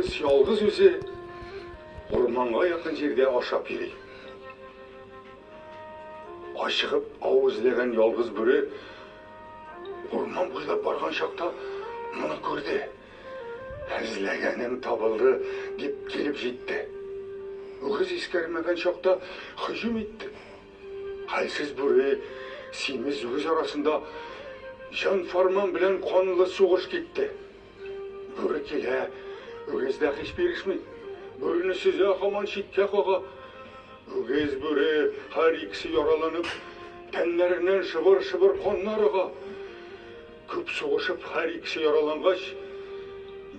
Өгіз жалғыз өзі орманға жақын жерде ашап келеді. Ашығып ауызлеген жалғыз бүре орман бойлап барған шақта мұны көрді. Әзілегенім табылды деп келіп жетті. Өгіз ескермеген шақта хұжым етті. Қалсыз бүре семіз өгіз арасында жан фарман білен қонылы соғыш кетті. Бүре келе өгізді ақиш берішмей. Бөріні сөзе ақаман шетке қоға. Өгіз бүре har ikisi yaralanıp tenlerinden şıbır şıbır konlarıға. Көп соғышып har ikisi yaralanғаш,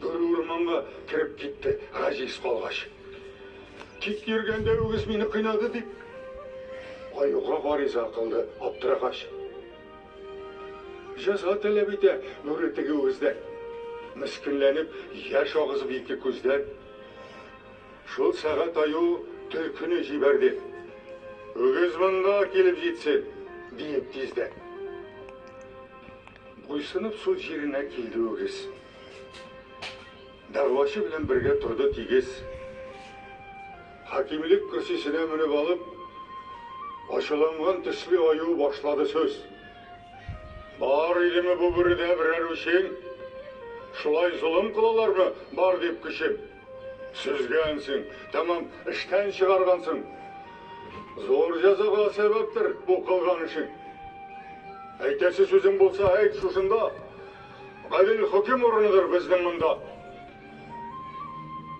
бір орманға кіріп кетті, ғажиз қалғаш. Кит ергенде өгіз мені қинады деп, аюға ғариза қылды аптырағаш. Жаза талап ете өретігі өгізден, міскінленіп, яш ағызып екі көзден. Шыл сағат аю түлкіні жіберді. Өгіз мұнда келіп жетсен, дейіп тезді. Бұйсынып сол жеріне келді өгіз. Дағуашы білен бірге тұрды тегес. Хакимлік күрсесіне мініп алып, ашыланған түслі аю башлады сөз. Бар елімі бұл бірде бірер өшен, шулай зұлым қылалар ма бар деп күшем. Сүзгенсің, тамам іштен шығарғансың. Зор жазаға себептір бұл қылған үшін. Әйтесі сөзің болса әйт шушында, ғаділ хұкім орыныдыр біздің мұнда.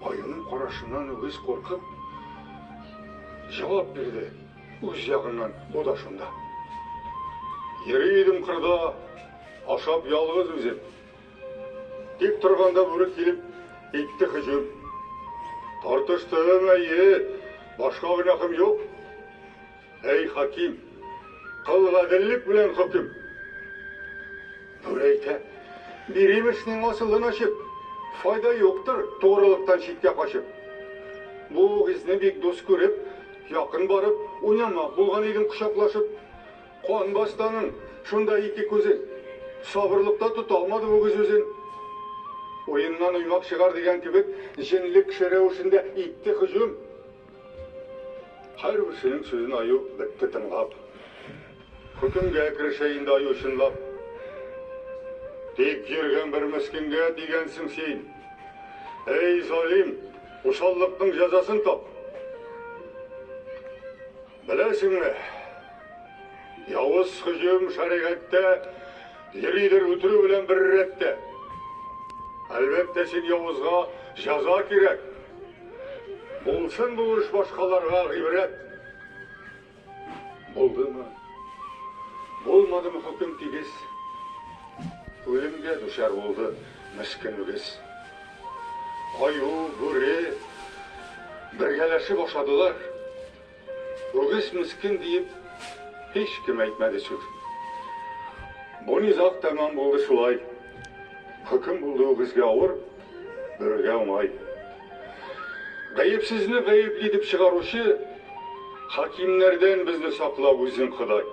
Айының қарашынан өгіз қорқып, жауап берді өз жағынан одашында. Ерейдім қырда, ашап ялғыз өзім. Тек тұрғанда бөрі келіп, етті хұжым. Тартыштым әйе, башқа günahım yok. Ey hakim, қыл ғаділлік білен хұкім. Бөрейті, берем ішінің асылын ашып, файда жоқтыр тоғрылықтан шетке қашып. Бұл кезіне бек дос көріп, яқын барып, ойнамақ болған едім құшақлашып. Қуан бастаның, шында екі көзен, сабырлықта тұта алмады өгіз өзен. Ойыннан ұймақ шығар деген кебек, жеңлік шыреу үшінде итті хұжым. Har birisinin sözün аю бітті тыңлап. Хүкімге кірішейінді аю шынлап. Тек жерген бір міскінге дегенсің сен. Ей залим, ұшаллықтың жазасын тап. Білесің ме? Яуыз хұжым шариғатта ерейдір өтірі білен бір ретті. Әлбетте сен яуызға жаза керек. Болсын бұл үш башқаларға ғибрет. Болды ма? Болмады ма хұкім тегес? Өлімге душар болды міскін өгіз. Аю, бүре, біргелешіп ашадылар. Өгіз міскін дейіп, ешкім айтмады сөз. Бұл низақ тамам болды шулай. Hüküm bulduğu kızga ağır, börge oңай. Gayipsizini gayip edip çıkarışı, hakimlerden bizni saklap özün Kıday.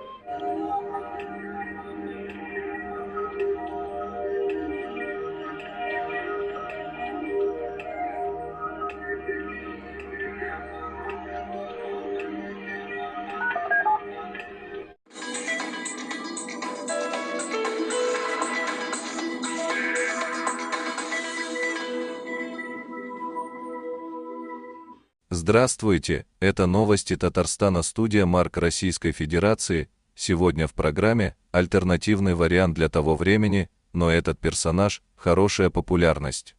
Здравствуйте, это новости Татарстана, студия Марк Российской Федерации. Сегодня в программе альтернативный вариант для того времени, но этот персонаж – хорошая популярность.